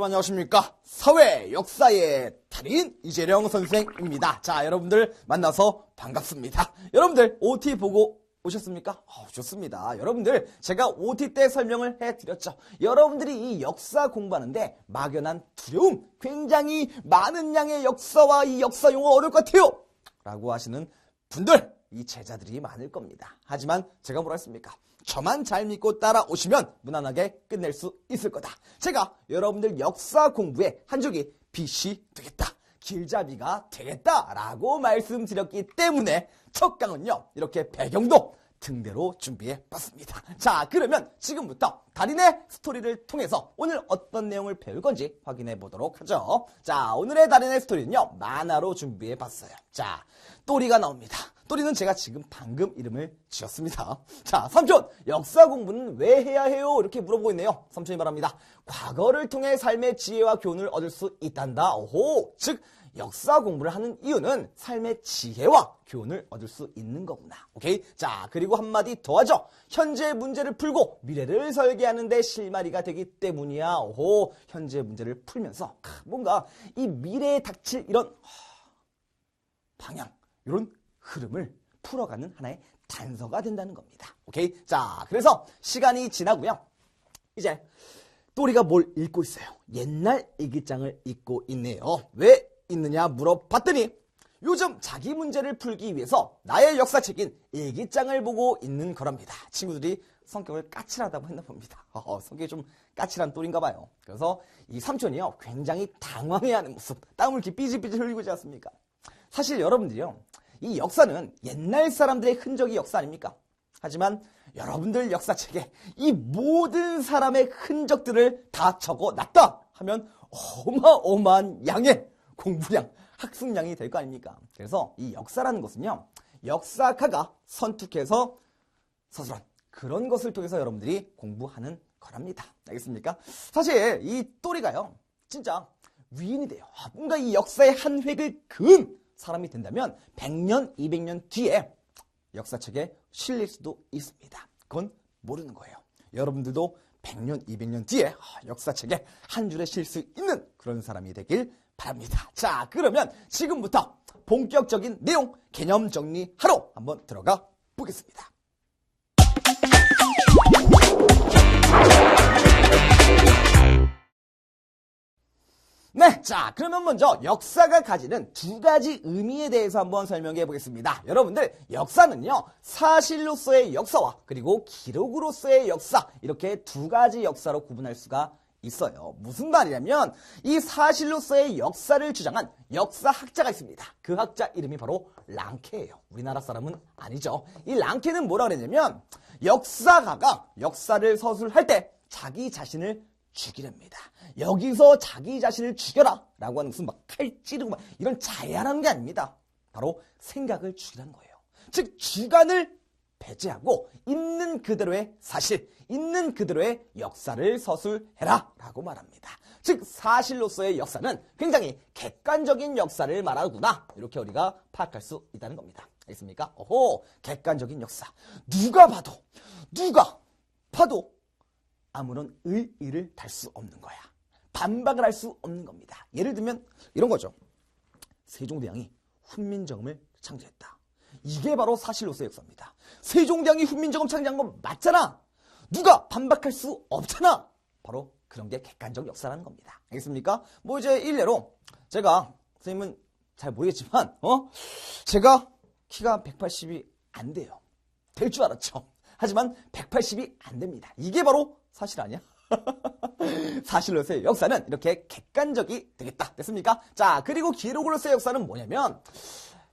여러분 안녕하십니까? 사회 역사의 달인 이재령 선생입니다. 자, 여러분들 만나서 반갑습니다. 여러분들 OT 보고 오셨습니까? 좋습니다. 여러분들 제가 OT 때 설명을 해드렸죠. 여러분들이 이 역사 공부하는데 막연한 두려움, 굉장히 많은 양의 역사와 이 역사 용어 어려울 것 같아요 라고 하시는 분들, 이 제자들이 많을 겁니다. 하지만 제가 뭐라 했습니까? 저만 잘 믿고 따라오시면 무난하게 끝낼 수 있을 거다. 제가 여러분들 역사 공부에 한 줄기 빛이 되겠다, 길잡이가 되겠다라고 말씀드렸기 때문에 첫 강은요, 이렇게 배경도 등대로 준비해 봤습니다. 자, 그러면 지금부터 달인의 스토리를 통해서 오늘 어떤 내용을 배울 건지 확인해 보도록 하죠. 자, 오늘의 달인의 스토리는요, 만화로 준비해 봤어요. 자, 또리가 나옵니다. 또리는 제가 지금 방금 이름을 지었습니다. 자, 삼촌, 역사 공부는 왜 해야 해요? 이렇게 물어보고 있네요. 삼촌이 말합니다. 과거를 통해 삶의 지혜와 교훈을 얻을 수 있단다. 오호, 즉 역사 공부를 하는 이유는 삶의 지혜와 교훈을 얻을 수 있는 거구나. 오케이? 자, 그리고 한마디 더 하죠. 현재 문제를 풀고 미래를 설계하는 데 실마리가 되기 때문이야. 오호, 현재 문제를 풀면서 뭔가 이 미래에 닥칠 이런 방향, 이런 흐름을 풀어가는 하나의 단서가 된다는 겁니다. 오케이? 자, 그래서 시간이 지나고요. 이제 또리가 뭘 읽고 있어요? 옛날 일기장을 읽고 있네요. 왜 있느냐 물어봤더니 요즘 자기 문제를 풀기 위해서 나의 역사책인 일기장을 보고 있는 거랍니다. 친구들이 성격을 까칠하다고 했나 봅니다. 성격이 좀 까칠한 또리인가 봐요. 그래서 이 삼촌이요, 굉장히 당황해하는 모습, 땀을 이렇게 삐질삐질 흘리고 있지 않습니까? 사실 여러분들이요, 이 역사는 옛날 사람들의 흔적이 역사 아닙니까? 하지만 여러분들 역사책에 이 모든 사람의 흔적들을 다 적어놨다 하면 어마어마한 양의 공부량, 학습량이 될 거 아닙니까? 그래서 이 역사라는 것은요, 역사가가 선툭해서 서술한 그런 것을 통해서 여러분들이 공부하는 거랍니다. 알겠습니까? 사실 이 또리가요, 진짜 위인이 돼요. 뭔가 이 역사의 한 획을 그은 사람이 된다면 100년, 200년 뒤에 역사책에 실릴 수도 있습니다. 그건 모르는 거예요. 여러분들도 100년, 200년 뒤에 역사책에 한 줄에 실 수 있는 그런 사람이 되길 바랍니다. 자, 그러면 지금부터 본격적인 내용, 개념 정리하러 한번 들어가 보겠습니다. 네, 자, 그러면 먼저 역사가 가지는 두 가지 의미에 대해서 한번 설명해 보겠습니다. 여러분들, 역사는요, 사실로서의 역사와 그리고 기록으로서의 역사, 이렇게 두 가지 역사로 구분할 수가 있어요. 무슨 말이냐면 이 사실로서의 역사를 주장한 역사학자가 있습니다. 그 학자 이름이 바로 랑케예요. 우리나라 사람은 아니죠. 이 랑케는 뭐라 그랬냐면 역사가가 역사를 서술할 때 자기 자신을 죽이랍니다. 여기서 자기 자신을 죽여라 라고 하는 무슨 막 칼 찌르고 막 이런 자해하라는 게 아닙니다. 바로 생각을 죽이라는 거예요. 즉 주관을 배제하고 있는 그대로의 사실, 있는 그대로의 역사를 서술해라 라고 말합니다. 즉 사실로서의 역사는 굉장히 객관적인 역사를 말하구나, 이렇게 우리가 파악할 수 있다는 겁니다. 알겠습니까? 객관적인 역사. 누가 봐도 아무런 의의를 달 수 없는 거야. 반박을 할 수 없는 겁니다. 예를 들면 이런 거죠. 세종대왕이 훈민정음을 창제했다. 이게 바로 사실로서의 역사입니다. 세종대왕이 훈민정음 창제한 건 맞잖아. 누가 반박할 수 없잖아. 바로 그런 게 객관적 역사라는 겁니다. 알겠습니까? 뭐 이제 일례로 제가, 선생님은 잘 모르겠지만 제가 키가 180이 안 돼요. 될 줄 알았죠. 하지만 180이 안 됩니다. 이게 바로 사실 아니야? 사실로서의 역사는 이렇게 객관적이 되겠다. 됐습니까? 자, 그리고 기록으로서의 역사는 뭐냐면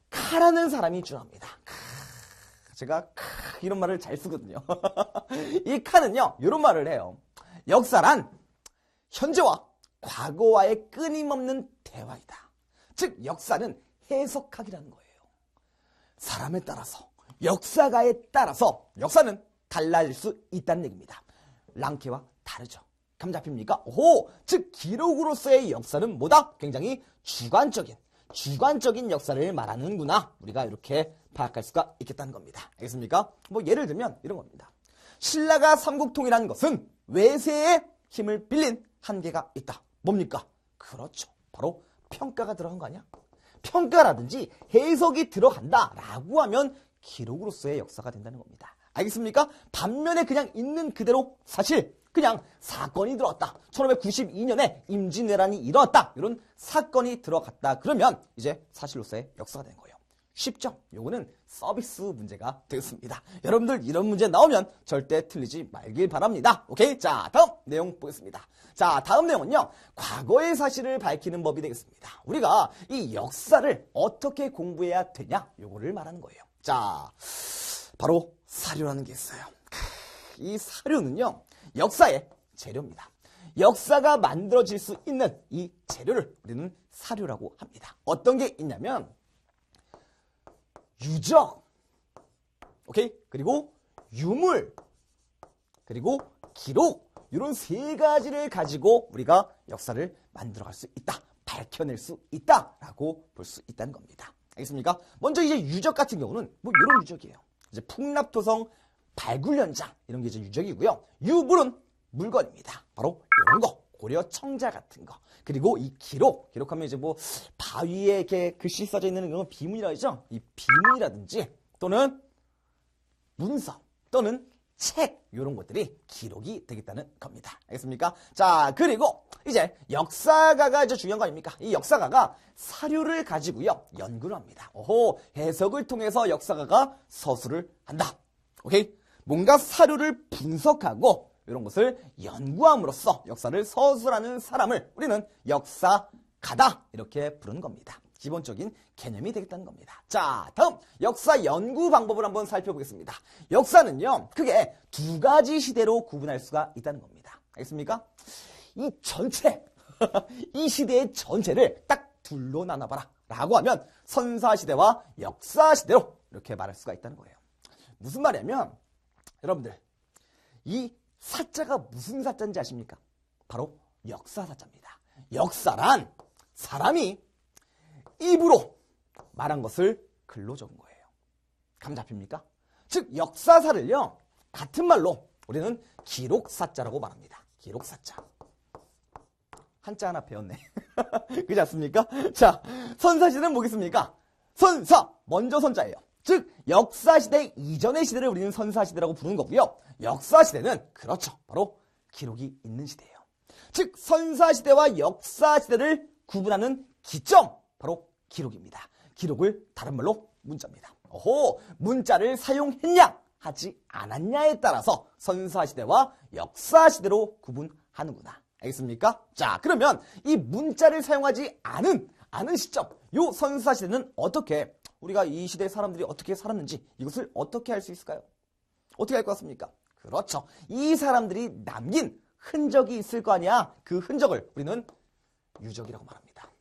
카라는 사람이 주합니다. 제가 이런 말을 잘 쓰거든요. 이 카는요, 이런 말을 해요. 역사란 현재와 과거와의 끊임없는 대화이다. 즉 역사는 해석하기라는 거예요. 사람에 따라서, 역사가에 따라서 역사는 달라질 수 있다는 얘기입니다. 랑케와 다르죠. 감 잡힙니까? 즉 기록으로서의 역사는 뭐다? 굉장히 주관적인 역사를 말하는구나. 우리가 이렇게 파악할 수가 있겠다는 겁니다. 알겠습니까? 뭐 예를 들면 이런 겁니다. 신라가 삼국통일한 것은 외세의 힘을 빌린 한계가 있다. 뭡니까? 그렇죠. 바로 평가가 들어간 거 아니야? 평가라든지 해석이 들어간다라고 하면 기록으로서의 역사가 된다는 겁니다. 알겠습니까? 반면에 그냥 있는 그대로 사실 그냥 사건이 들어갔다. 1592년에 임진왜란이 일어났다. 이런 사건이 들어갔다. 그러면 이제 사실로서의 역사가 되는 거예요. 쉽죠? 요거는 서비스 문제가 되겠습니다. 여러분들 이런 문제 나오면 절대 틀리지 말길 바랍니다. 오케이? 자, 다음 내용 보겠습니다. 자, 다음 내용은요. 과거의 사실을 밝히는 법이 되겠습니다. 우리가 이 역사를 어떻게 공부해야 되냐? 요거를 말하는 거예요. 자, 바로 사료라는 게 있어요. 이 사료는요. 역사의 재료입니다. 역사가 만들어질 수 있는 이 재료를 우리는 사료라고 합니다. 어떤 게 있냐면 유적, 오케이? 그리고 유물, 그리고 기록, 이런 세 가지를 가지고 우리가 역사를 만들어갈 수 있다, 밝혀낼 수 있다라고 볼 수 있다는 겁니다. 알겠습니까? 먼저 이제 유적 같은 경우는 뭐 이런 유적이에요. 이제 풍납토성 발굴 현장 이런 게 이제 유적이고요. 유물은 물건입니다. 바로 이런 거. 고려 청자 같은 거. 그리고 이 기록하면 이제 뭐 바위에 이렇게 글씨 써져 있는 그런 비문이라고 하죠. 이 비문이라든지 또는 문서 또는 책 이런 것들이 기록이 되겠다는 겁니다. 알겠습니까? 자, 그리고 이제 역사가가 이제 중요한 거 아닙니까? 이 역사가가 사료를 가지고요 연구를 합니다. 오호, 해석을 통해서 역사가가 서술을 한다. 오케이? 뭔가 사료를 분석하고 이런 것을 연구함으로써 역사를 서술하는 사람을 우리는 역사가다 이렇게 부르는 겁니다. 기본적인 개념이 되겠다는 겁니다. 자, 다음 역사 연구 방법을 한번 살펴보겠습니다. 역사는요, 크게 두 가지 시대로 구분할 수가 있다는 겁니다. 알겠습니까? 이 전체, 이 시대의 전체를 딱 둘로 나눠봐라 라고 하면 선사시대와 역사시대로 이렇게 말할 수가 있다는 거예요. 무슨 말이냐면 여러분들 이 사자가 무슨 사자인지 아십니까? 바로 역사사자입니다. 역사란 사람이 입으로 말한 것을 글로 적은 거예요. 감 잡힙니까? 즉 역사사를요 같은 말로 우리는 기록사자라고 말합니다. 기록사자. 한자 하나 배웠네. 그렇지 않습니까? 자, 선사시대는 뭐겠습니까? 선사, 먼저 선자예요. 즉 역사시대 이전의 시대를 우리는 선사시대라고 부르는 거고요. 역사시대는 그렇죠. 바로 기록이 있는 시대예요. 즉 선사시대와 역사시대를 구분하는 기점, 바로 기록입니다. 기록을 다른 말로 문자입니다. 오호, 문자를 사용했냐 하지 않았냐에 따라서 선사시대와 역사시대로 구분하는구나. 알겠습니까? 자, 그러면 이 문자를 사용하지 않은 시점, 요 선사시대는 어떻게, 우리가 이 시대 사람들이 어떻게 살았는지 이것을 어떻게 알 수 있을까요? 어떻게 할 것 같습니까? 그렇죠. 이 사람들이 남긴 흔적이 있을 거 아니야. 그 흔적을 우리는 유적이라고 말합니다.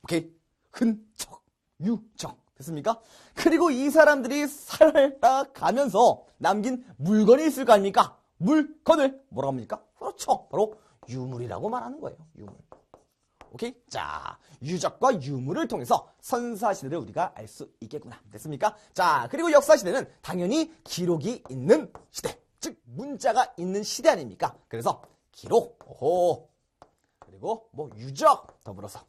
오케이? 흔적, 유적. 됐습니까? 그리고 이 사람들이 살아가면서 남긴 물건이 있을 거 아닙니까? 물건을 뭐라고 합니까? 그렇죠. 바로 유물이라고 말하는 거예요. 유물. 오케이? 자, 유적과 유물을 통해서 선사시대를 우리가 알 수 있겠구나. 됐습니까? 자, 그리고 역사시대는 당연히 기록이 있는 시대. 즉, 문자가 있는 시대 아닙니까? 그래서 기록, 오호, 그리고 뭐 유적, 더불어서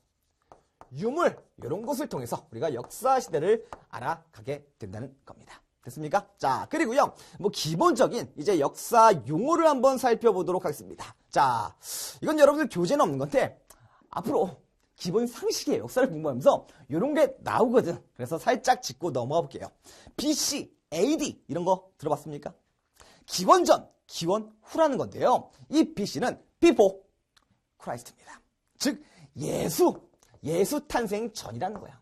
유물, 이런 것을 통해서 우리가 역사시대를 알아가게 된다는 겁니다. 됐습니까? 자, 그리고요, 뭐 기본적인 이제 역사 용어를 한번 살펴보도록 하겠습니다. 자, 이건 여러분들 교재는 없는 건데 앞으로 기본 상식이에요. 역사를 공부하면서 이런 게 나오거든. 그래서 살짝 짚고 넘어가 볼게요. BC, AD 이런 거 들어봤습니까? 기원 전, 기원 후라는 건데요. 이 BC는 Before Christ입니다. 즉 예수 탄생 전이라는 거야.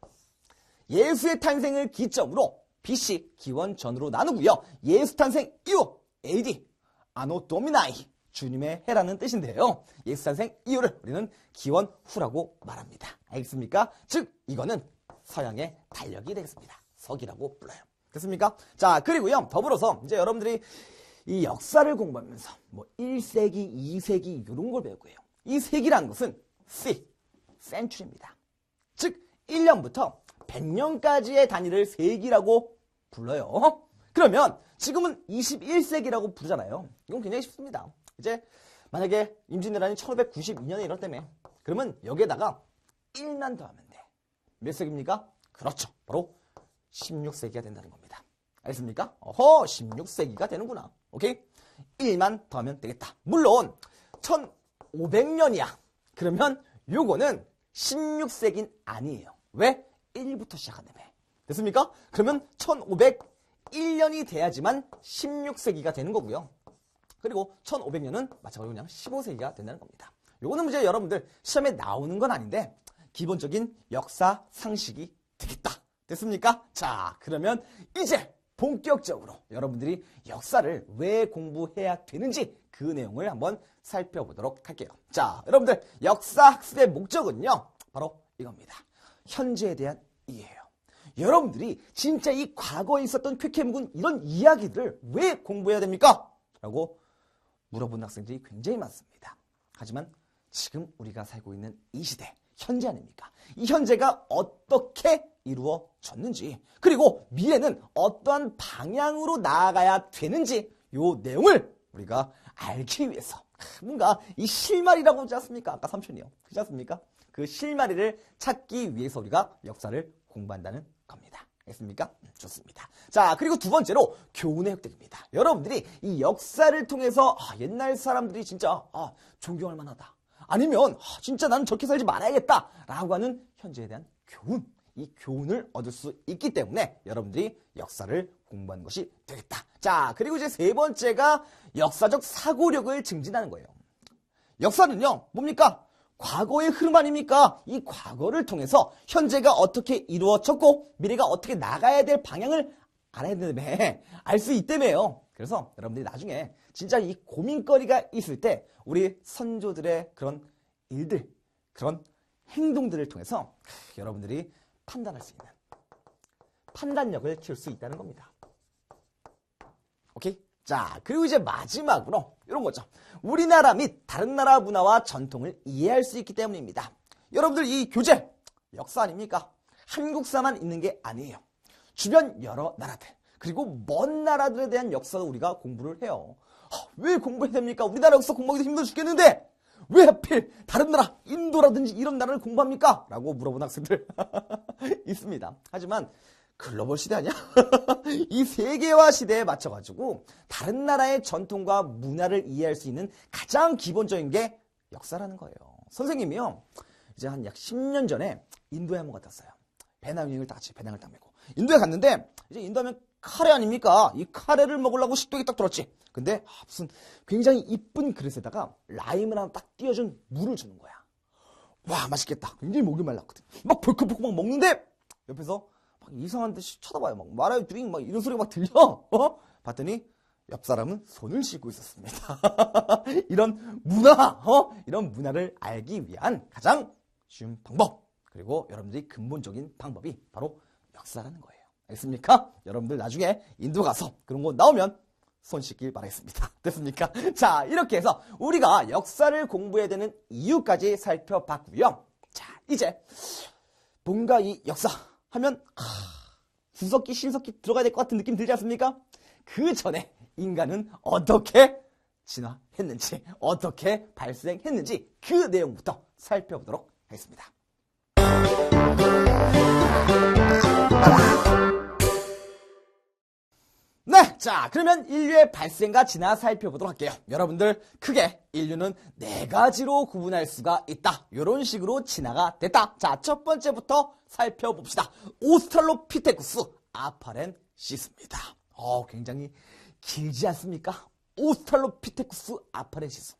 예수의 탄생을 기점으로 BC, 기원 전으로 나누고요. 예수 탄생 이후, AD, 아노 도미나이, 주님의 해라는 뜻인데요. 예수 탄생 이후를 우리는 기원 후라고 말합니다. 알겠습니까? 즉 이거는 서양의 달력이 되겠습니다. 서기라고 불러요. 됐습니까? 자, 그리고요. 더불어서 이제 여러분들이 이 역사를 공부하면서 뭐 1세기, 2세기 이런 걸 배울 거예요. 이 세기라는 것은 century입니다. 즉 1년부터 100년까지의 단위를 세기라고 불러요. 그러면 지금은 21세기라고 부르잖아요. 이건 굉장히 쉽습니다. 이제 만약에 임진왜란이 1592년에 일어났다며. 그러면 여기에다가 1만 더하면 돼. 몇 세기입니까? 그렇죠. 바로 16세기가 된다는 겁니다. 알겠습니까? 어허, 16세기가 되는구나. 오케이? 1만 더하면 되겠다. 물론 1500년이야. 그러면 요거는 16세기는 아니에요. 왜? 1부터 시작한다며. 됐습니까? 그러면 1501년이 돼야지만 16세기가 되는 거고요. 그리고 1500년은 마찬가지로 그냥 15세기가 된다는 겁니다. 요거는 문제 여러분들 시험에 나오는 건 아닌데 기본적인 역사 상식이 되겠다. 됐습니까? 자, 그러면 이제 본격적으로 여러분들이 역사를 왜 공부해야 되는지 그 내용을 한번 살펴보도록 할게요. 자, 여러분들 역사 학습의 목적은요. 바로 이겁니다. 현재에 대한 이해예요. 여러분들이 진짜 이 과거에 있었던 쾌쾌묵은 이런 이야기들을 왜 공부해야 됩니까? 라고 물어보는 학생들이 굉장히 많습니다. 하지만 지금 우리가 살고 있는 이 시대, 현재 아닙니까? 이 현재가 어떻게 이루어졌는지, 그리고 미래는 어떠한 방향으로 나아가야 되는지 요 내용을 우리가 알기 위해서 뭔가 이 실마리라고 하지 않습니까? 아까 삼촌이요. 그렇지 않습니까? 그 실마리를 찾기 위해서 우리가 역사를 공부한다는 겁니다. 알겠습니까? 좋습니다. 자, 그리고 두 번째로 교훈의 획득입니다. 여러분들이 이 역사를 통해서 옛날 사람들이 진짜 존경할 만하다. 아니면 진짜 나는 저렇게 살지 말아야겠다 라고 하는 현재에 대한 교훈, 이 교훈을 얻을 수 있기 때문에 여러분들이 역사를 공부하는 것이 되겠다. 자, 그리고 이제 세 번째가 역사적 사고력을 증진하는 거예요. 역사는요, 뭡니까? 과거의 흐름 아닙니까? 이 과거를 통해서 현재가 어떻게 이루어졌고 미래가 어떻게 나가야 될 방향을 알아야 되는데 알 수 있다며요. 그래서 여러분들이 나중에 진짜 이 고민거리가 있을 때 우리 선조들의 그런 일들, 그런 행동들을 통해서 여러분들이 판단할 수 있는 판단력을 키울 수 있다는 겁니다. 오케이? 자, 그리고 이제 마지막으로 이런 거죠. 우리나라 및 다른 나라 문화와 전통을 이해할 수 있기 때문입니다. 여러분들 이 교재, 역사 아닙니까? 한국사만 있는 게 아니에요. 주변 여러 나라들, 그리고 먼 나라들에 대한 역사도 우리가 공부를 해요. 왜 공부해야 됩니까? 우리나라 역사 공부하기도 힘들어 죽겠는데 왜 하필 다른 나라, 인도라든지 이런 나라를 공부합니까? 라고 물어보는 학생들 있습니다. 하지만 글로벌 시대 아니야? 이 세계화 시대에 맞춰가지고 다른 나라의 전통과 문화를 이해할 수 있는 가장 기본적인 게 역사라는 거예요. 선생님이요, 이제 한 약 10년 전에 인도에 한번 갔었어요. 배낭여행을 다 같이 배낭을 딱 메고 인도에 갔는데 이제 인도 하면 카레 아닙니까? 이 카레를 먹으려고 식도에 딱 들었지. 근데 무슨 굉장히 이쁜 그릇에다가 라임을 하나 딱 띄워준 물을 주는 거야. 와, 맛있겠다. 굉장히 목이 말랐거든. 막 벌컥벌컥 막 먹는데 옆에서 막 이상한 듯이 쳐다봐요. 막 말아요 드링 막 이런 소리가 막 들려. 봤더니 옆 사람은 손을 씻고 있었습니다. 이런 문화, 이런 문화를 알기 위한 가장 쉬운 방법, 그리고 여러분들이 근본적인 방법이 바로 역사라는 거예요. 알겠습니까? 여러분들 나중에 인도 가서 그런 거 나오면 손 씻길 바라겠습니다. 됐습니까? 자, 이렇게 해서 우리가 역사를 공부해야 되는 이유까지 살펴봤고요. 자, 이제 뭔가 이 역사 하면 구석기, 신석기 들어가야 될 것 같은 느낌 들지 않습니까? 그 전에 인간은 어떻게 진화했는지, 어떻게 발생했는지 그 내용부터 살펴보도록 하겠습니다. 네, 자, 그러면 인류의 발생과 진화 살펴보도록 할게요. 여러분들, 크게 인류는 네 가지로 구분할 수가 있다. 이런 식으로 진화가 됐다. 자, 첫 번째부터 살펴봅시다. 오스트랄로피테쿠스 아파렌시스입니다. 굉장히 길지 않습니까? 오스트랄로피테쿠스 아파렌시스.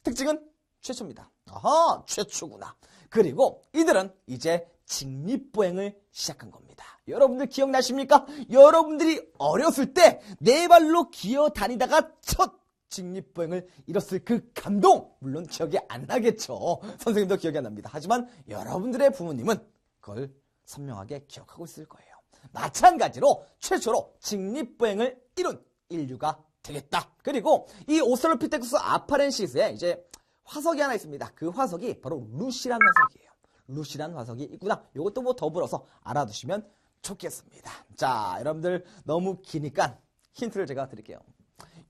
특징은 최초입니다. 아하, 최초구나. 그리고 이들은 이제 직립보행을 시작한 겁니다. 여러분들 기억나십니까? 여러분들이 어렸을 때 네 발로 기어 다니다가 첫 직립보행을 잃었을 그 감동, 물론 기억이 안 나겠죠. 선생님도 기억이 안 납니다. 하지만 여러분들의 부모님은 그걸 선명하게 기억하고 있을 거예요. 마찬가지로 최초로 직립보행을 이룬 인류가 되겠다. 그리고 이 오스트랄로피테쿠스 아파렌시스에 이제 화석이 하나 있습니다. 그 화석이 바로 루시란 화석이에요. 루시란 화석이 있구나. 이것도 뭐 더불어서 알아두시면 좋겠습니다. 자, 여러분들 너무 기니까 힌트를 제가 드릴게요.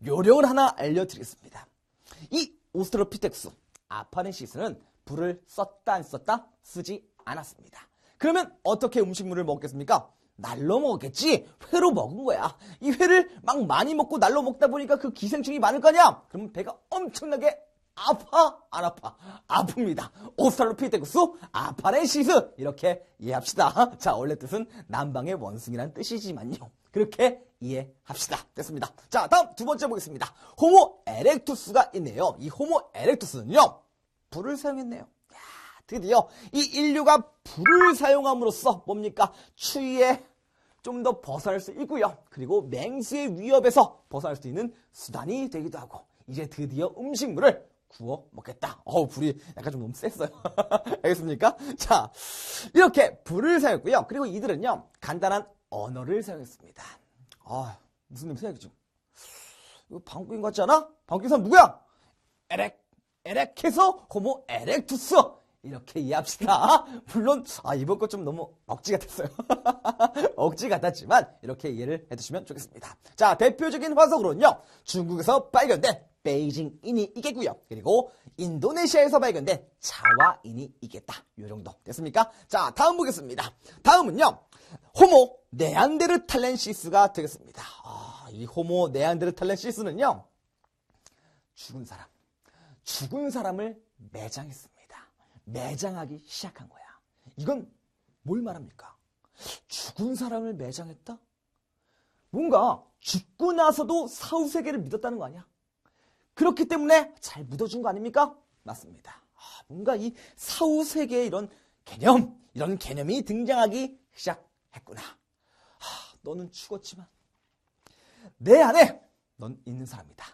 요령을 하나 알려드리겠습니다. 이 오스트랄로피테쿠스 아파렌시스는 불을 썼다 안 썼다? 쓰지 않았습니다. 그러면 어떻게 음식물을 먹겠습니까? 날로 먹었겠지. 회로 먹은 거야. 이 회를 막 많이 먹고 날로 먹다 보니까 그 기생충이 많을 거냐? 그러면 배가 엄청나게 아파? 안 아파? 아픕니다. 오스트랄로피테쿠스 아파렌시스 이렇게 이해합시다. 자, 원래 뜻은 남방의 원숭이란 뜻이지만요. 그렇게 이해합시다. 됐습니다. 자, 다음 두 번째 보겠습니다. 호모 에렉투스가 있네요. 이 호모 에렉투스는요, 불을 사용했네요. 야, 드디어 이 인류가 불을 사용함으로써 뭡니까? 추위에 좀 더 벗어날 수 있고요. 그리고 맹수의 위협에서 벗어날 수 있는 수단이 되기도 하고, 이제 드디어 음식물을 구워 먹겠다. 불이 약간 좀 너무 셌어요. 알겠습니까? 자, 이렇게 불을 사용했고요. 그리고 이들은요, 간단한 언어를 사용했습니다. 무슨 냄새야, 이거 지금? 이거 방구인 것 같지 않아? 방구인 사람 누구야? 에렉해서 호모 에렉투스. 이렇게 이해합시다. 물론, 이번 거 좀 너무 억지 같았어요. 억지 같았지만, 이렇게 이해를 해두시면 좋겠습니다. 자, 대표적인 화석으로는요, 중국에서 발견된 베이징인이 있겠고요. 그리고 인도네시아에서 발견된 자와인이 있겠다. 요 정도 됐습니까? 자, 다음 보겠습니다. 다음은요, 호모 네안데르탈렌시스가 되겠습니다. 이 호모 네안데르탈렌시스는요, 죽은 사람을 매장했습니다. 매장하기 시작한 거야. 이건 뭘 말합니까? 죽은 사람을 매장했다? 뭔가 죽고 나서도 사후세계를 믿었다는 거 아니야? 그렇기 때문에 잘 묻어준 거 아닙니까? 맞습니다. 뭔가 이 사후세계의 이런 개념이 등장하기 시작했구나. 너는 죽었지만 내 안에 넌 있는 사람이다.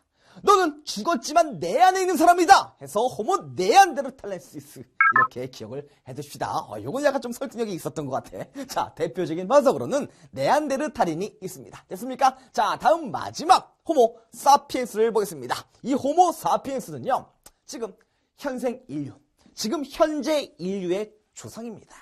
너는 죽었지만 내 안에 있는 사람이다. 해서 호모 네안데르탈렌시스 이렇게 기억을 해두십시다. 요건 약간 좀 설득력이 있었던 것 같아. 자, 대표적인 화석으로는 네안데르탈인이 있습니다. 됐습니까? 자, 다음 마지막 호모 사피엔스를 보겠습니다. 이 호모 사피엔스는요, 지금 현생 인류, 지금 현재 인류의 조상입니다.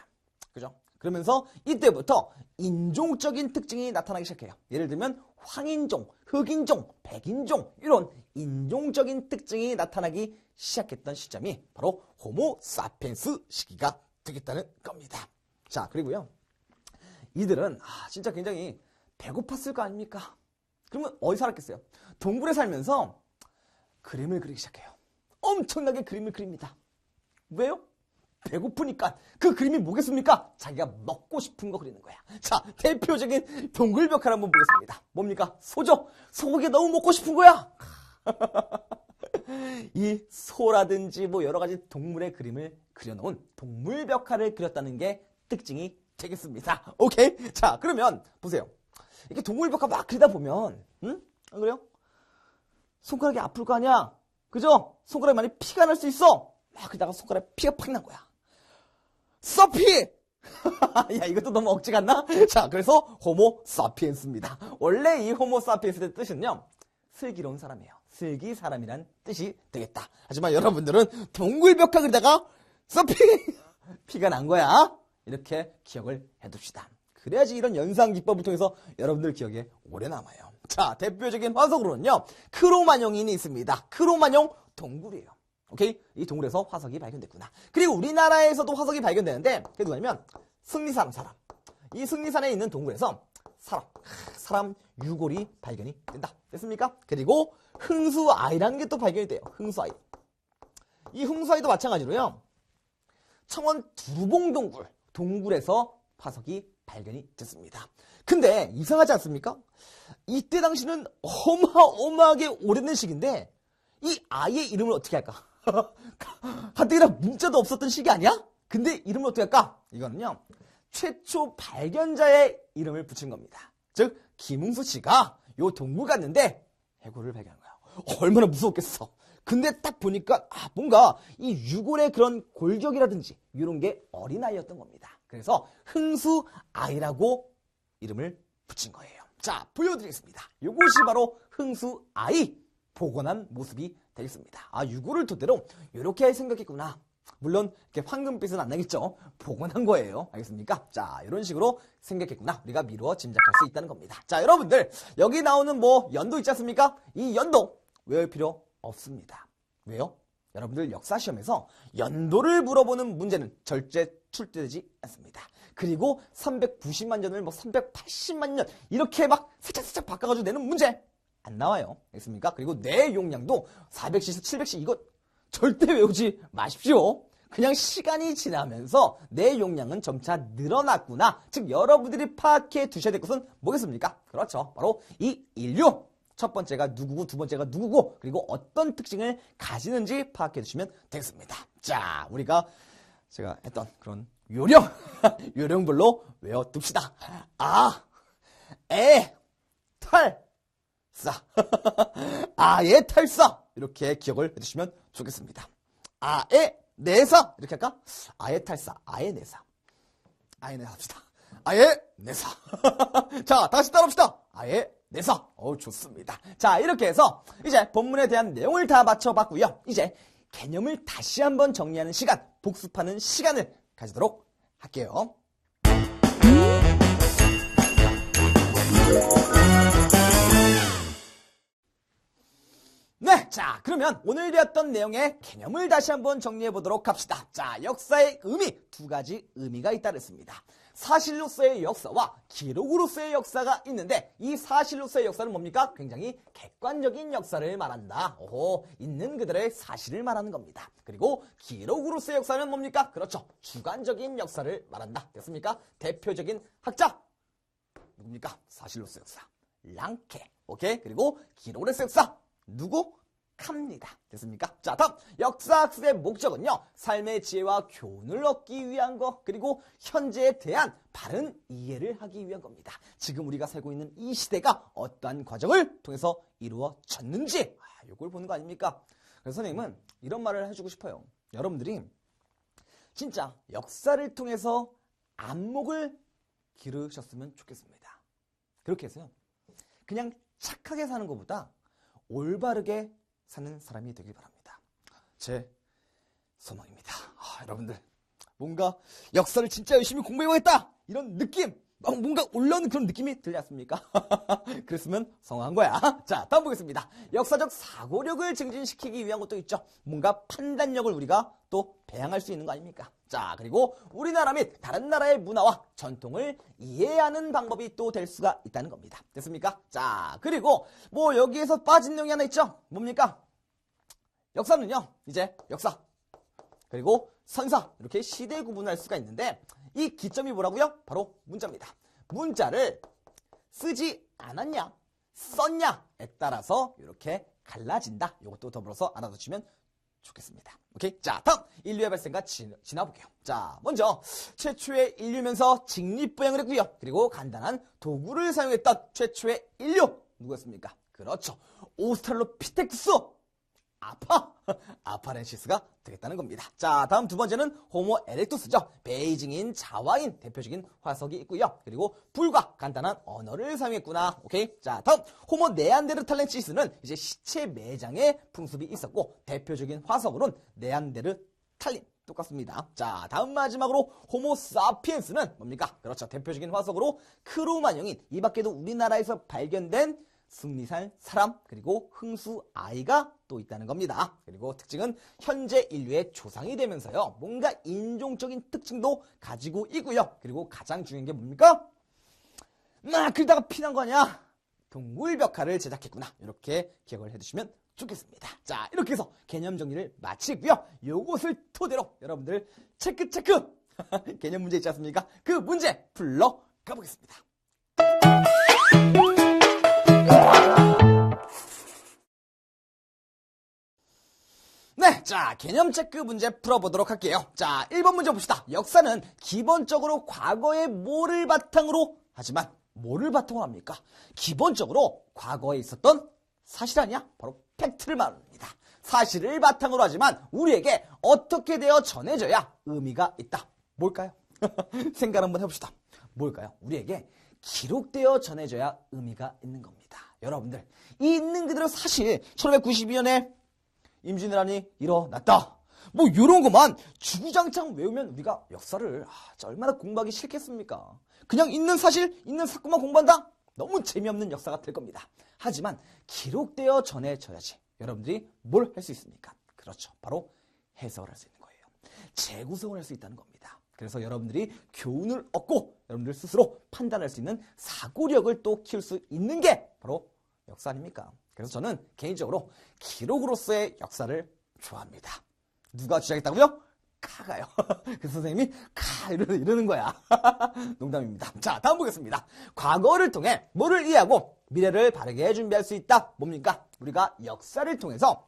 그죠? 그러면서 이때부터 인종적인 특징이 나타나기 시작해요. 예를 들면 황인종, 흑인종, 백인종 이런 인종적인 특징이 나타나기 시작했던 시점이 바로 호모 사피엔스 시기가 되겠다는 겁니다. 자, 그리고요, 이들은 진짜 굉장히 배고팠을 거 아닙니까? 그러면 어디 살았겠어요? 동굴에 살면서 그림을 그리기 시작해요. 엄청나게 그림을 그립니다. 왜요? 배고프니까. 그 그림이 뭐겠습니까? 자기가 먹고 싶은 거 그리는 거야. 자, 대표적인 동굴벽화를 한번 보겠습니다. 뭡니까? 소죠? 소고기 너무 먹고 싶은 거야. 이 소라든지 뭐 여러 가지 동물의 그림을 그려놓은 동물벽화를 그렸다는 게 특징이 되겠습니다. 오케이? 자, 그러면 보세요. 이렇게 동물벽화 막 그리다 보면, 안 그래요? 손가락이 아플 거 아니야? 그죠? 손가락에 많이 피가 날 수 있어. 막 그러다가 손가락에 피가 팍 난 거야. 서피! 야, 이것도 너무 억지 같나? 자, 그래서 호모 사피엔스입니다. 원래 이 호모 사피엔스의 뜻은요, 슬기로운 사람이에요. 슬기 사람이란 뜻이 되겠다. 하지만 여러분들은 동굴벽화 그리다가 서피! 피가 난 거야. 이렇게 기억을 해둡시다. 그래야지 이런 연상기법을 통해서 여러분들 기억에 오래 남아요. 자, 대표적인 화석으로는요, 크로마뇽인이 있습니다. 크로마뇽 동굴이에요. 오케이? 이 동굴에서 화석이 발견됐구나. 그리고 우리나라에서도 화석이 발견되는데, 그게 누구냐면, 승리산 사람. 이 승리산에 있는 동굴에서 사람 유골이 발견이 된다. 됐습니까? 그리고 흥수아이라는 게 또 발견이 돼요. 흥수아이. 이 흥수아이도 마찬가지로요, 청원 두루봉 동굴에서 화석이 발견이 됐습니다. 근데 이상하지 않습니까? 이때 당시는 어마어마하게 오래된 시기인데, 이 아이의 이름을 어떻게 할까? 가뜩이나 문자도 없었던 시기 아니야? 근데 이름을 어떻게 할까? 이거는요, 최초 발견자의 이름을 붙인 겁니다. 즉, 김웅수 씨가 요 동굴 갔는데 해골을 발견한 거야. 얼마나 무서웠겠어. 근데 딱 보니까 뭔가 이 유골의 그런 골격이라든지 이런 게 어린아이였던 겁니다. 그래서 흥수아이라고 이름을 붙인 거예요. 자, 보여드리겠습니다. 이것이 바로 흥수아이 복원한 모습이 되겠습니다. 유골을 토대로 이렇게 생각했구나. 물론 이렇게 황금빛은 안 나겠죠. 복원한 거예요. 알겠습니까? 자, 이런 식으로 생각했구나. 우리가 미루어 짐작할 수 있다는 겁니다. 자, 여러분들 여기 나오는 뭐 연도 있지 않습니까? 이 연도 외울 필요 없습니다. 왜요? 여러분들 역사시험에서 연도를 물어보는 문제는 절대 출제되지 않습니다. 그리고 390만 년을 380만 년 이렇게 막 살짝살짝 바꿔가지고 내는 문제 안 나와요. 알겠습니까? 그리고 내 용량도 400cc, 700cc 이거 절대 외우지 마십시오. 그냥 시간이 지나면서 내 용량은 점차 늘어났구나. 즉 여러분들이 파악해 두셔야 될 것은 뭐겠습니까? 그렇죠. 바로 이 인류. 첫 번째가 누구고 두 번째가 누구고 그리고 어떤 특징을 가지는지 파악해 주시면 되겠습니다. 자, 우리가 제가 했던 그런 요령, 요령별로 외워둡시다. 아, 에, 탈, 싸. 아예 탈사. 이렇게 기억을 해주시면 좋겠습니다. 아예 내사. 이렇게 할까? 아예 탈사, 아예 내사. 아예 내사 합시다. 아예 내사. 자, 다시 따라합시다. 아예 내사. 좋습니다. 자, 이렇게 해서 이제 본문에 대한 내용을 다 맞춰봤고요. 이제 개념을 다시 한번 정리하는 시간, 복습하는 시간을 가지도록 할게요. 네, 자, 그러면 오늘 배웠던 내용의 개념을 다시 한번 정리해 보도록 합시다. 자, 역사의 의미, 두 가지 의미가 있다 그랬습니다. 사실로서의 역사와 기록으로서의 역사가 있는데 이 사실로서의 역사는 뭡니까? 굉장히 객관적인 역사를 말한다. 있는 그들의 사실을 말하는 겁니다. 그리고 기록으로서의 역사는 뭡니까? 그렇죠. 주관적인 역사를 말한다. 됐습니까? 대표적인 학자 누굽니까? 사실로서의 역사 랑케. 오케이? 그리고 기록으로서의 역사 누구? 캅니다. 됐습니까? 자, 다음 역사학습의 목적은요. 삶의 지혜와 교훈을 얻기 위한 것 그리고 현재에 대한 바른 이해를 하기 위한 겁니다. 지금 우리가 살고 있는 이 시대가 어떠한 과정을 통해서 이루어졌는지 이걸 보는 거 아닙니까? 그래서 선생님은 이런 말을 해주고 싶어요. 여러분들이 진짜 역사를 통해서 안목을 기르셨으면 좋겠습니다. 그렇게 해서요. 그냥 착하게 사는 것보다 올바르게 사는 사람이 되길 바랍니다. 제 소망입니다. 여러분들 뭔가 역사를 진짜 열심히 공부해야겠다 이런 느낌 뭔가 올라오는 그런 느낌이 들지 않습니까? 그랬으면 성공한 거야. 자, 다음 보겠습니다. 역사적 사고력을 증진시키기 위한 것도 있죠. 뭔가 판단력을 우리가 또 배양할 수 있는 거 아닙니까? 자, 그리고 우리나라 및 다른 나라의 문화와 전통을 이해하는 방법이 또 될 수가 있다는 겁니다. 됐습니까? 자, 그리고 여기에서 빠진 내용이 하나 있죠. 뭡니까? 역사는요, 이제 역사 그리고 선사 이렇게 시대 구분할 수가 있는데 이 기점이 뭐라고요? 바로 문자입니다. 문자를 쓰지 않았냐 썼냐에 따라서 이렇게 갈라진다. 이것도 더불어서 알아두시면 좋겠습니다. 오케이? 자, 다음 인류의 발생과 지나볼게요. 자, 먼저 최초의 인류면서 직립보행을 했고요. 그리고 간단한 도구를 사용했던 최초의 인류 누구였습니까? 그렇죠. 오스트랄로피테쿠스 아파렌시스가 되겠다는 겁니다. 자, 다음 두 번째는 호모 에렉투스죠. 베이징인 자와인 대표적인 화석이 있고요. 그리고 불과 간단한 언어를 사용했구나. 오케이. 자, 다음 호모 네안데르탈렌시스는 이제 시체 매장의 풍습이 있었고 대표적인 화석으로는 네안데르탈린 똑같습니다. 자, 다음 마지막으로 호모 사피엔스는 뭡니까? 그렇죠. 대표적인 화석으로 크로마뇽인 이 밖에도 우리나라에서 발견된 승리산 사람 그리고 흥수 아이가 또 있다는 겁니다. 그리고 특징은 현재 인류의 조상이 되면서요. 뭔가 인종적인 특징도 가지고 있고요. 그리고 가장 중요한 게 뭡니까? 그러다가 피난 거 아니야? 동굴벽화를 제작했구나. 이렇게 기억을 해두시면 좋겠습니다. 자, 이렇게 해서 개념 정리를 마치고요. 요것을 토대로 여러분들 체크 개념 문제 있지 않습니까? 그 문제 풀러 가보겠습니다. 네, 자, 개념 체크 문제 풀어보도록 할게요. 자, 1번 문제 봅시다. 역사는 기본적으로 과거의 뭐를 바탕으로 하지만 뭐를 바탕으로 합니까? 기본적으로 과거에 있었던 사실 아니야? 바로 팩트를 말합니다. 사실을 바탕으로 하지만 우리에게 어떻게 되어 전해져야 의미가 있다. 뭘까요? 생각 한번 해봅시다. 뭘까요? 우리에게 기록되어 전해져야 의미가 있는 겁니다. 여러분들, 이 있는 그대로 사실 1592년에 임진왜란이 일어났다. 요런 것만 주구장창 외우면 우리가 역사를 얼마나 공부하기 싫겠습니까? 그냥 있는 사실, 있는 사건만 공부한다? 너무 재미없는 역사가 될 겁니다. 하지만 기록되어 전해져야지 여러분들이 뭘 할 수 있습니까? 그렇죠. 바로 해석을 할 수 있는 거예요. 재구성을 할 수 있다는 겁니다. 그래서 여러분들이 교훈을 얻고 여러분들 스스로 판단할 수 있는 사고력을 또 키울 수 있는 게 바로 역사 아닙니까? 그래서 저는 개인적으로 기록으로서의 역사를 좋아합니다. 누가 주장했다고요? 카가요. 그래서 선생님이 이러는 거야. 농담입니다. 자, 다음 보겠습니다. 과거를 통해 뭐를 이해하고 미래를 바르게 준비할 수 있다. 뭡니까? 우리가 역사를 통해서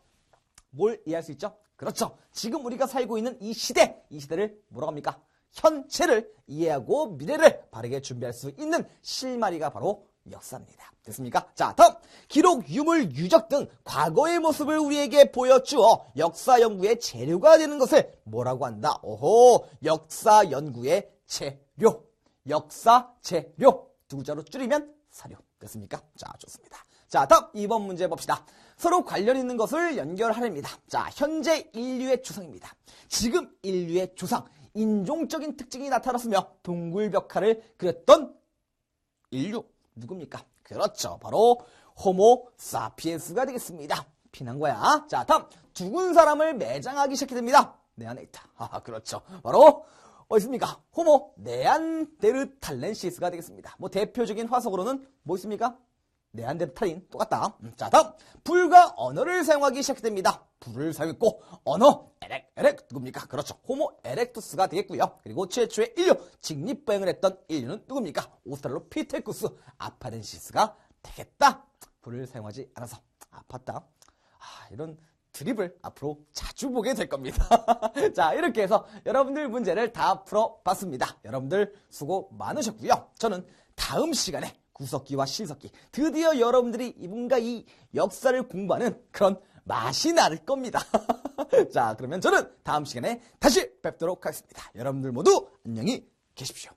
뭘 이해할 수 있죠? 그렇죠. 지금 우리가 살고 있는 이 시대를 뭐라고 합니까? 현재를 이해하고 미래를 바르게 준비할 수 있는 실마리가 바로 역사입니다. 됐습니까? 자, 다음 기록, 유물, 유적 등 과거의 모습을 우리에게 보여주어 역사 연구의 재료가 되는 것을 뭐라고 한다? 오호, 역사 연구의 재료. 역사 재료. 두 글자로 줄이면 사료. 됐습니까? 자, 좋습니다. 자, 다음 2번 문제 봅시다. 서로 관련 있는 것을 연결하랍니다. 자, 현재 인류의 조상입니다. 지금 인류의 조상, 인종적인 특징이 나타났으며 동굴벽화를 그렸던 인류 누굽니까? 그렇죠. 바로 호모 사피엔스가 되겠습니다. 피난 거야. 자, 다음 죽은 사람을 매장하기 시작됩니다. 내 안에 있다. 그렇죠. 바로 어디 있습니까? 호모 네안데르탈렌시스가 되겠습니다. 뭐 대표적인 화석으로는 뭐 있습니까? 네안데르탈인 똑같다. 자, 다음 불과 언어를 사용하기 시작됩니다. 불을 사용했고 언어 에렉 누굽니까? 그렇죠. 호모 에렉투스가 되겠고요. 그리고 최초의 인류 직립보행을 했던 인류는 누굽니까? 오스트랄로피테쿠스 아파덴시스가 되겠다. 불을 사용하지 않아서 아팠다. 이런 드립을 앞으로 자주 보게 될 겁니다. 자, 이렇게 해서 여러분들 문제를 다 풀어봤습니다. 여러분들 수고 많으셨고요. 저는 다음 시간에 구석기와 실석기, 드디어 여러분들이 뭔가 이 역사를 공부하는 그런 맛이 날 겁니다. 자, 그러면 저는 다음 시간에 다시 뵙도록 하겠습니다. 여러분들 모두 안녕히 계십시오.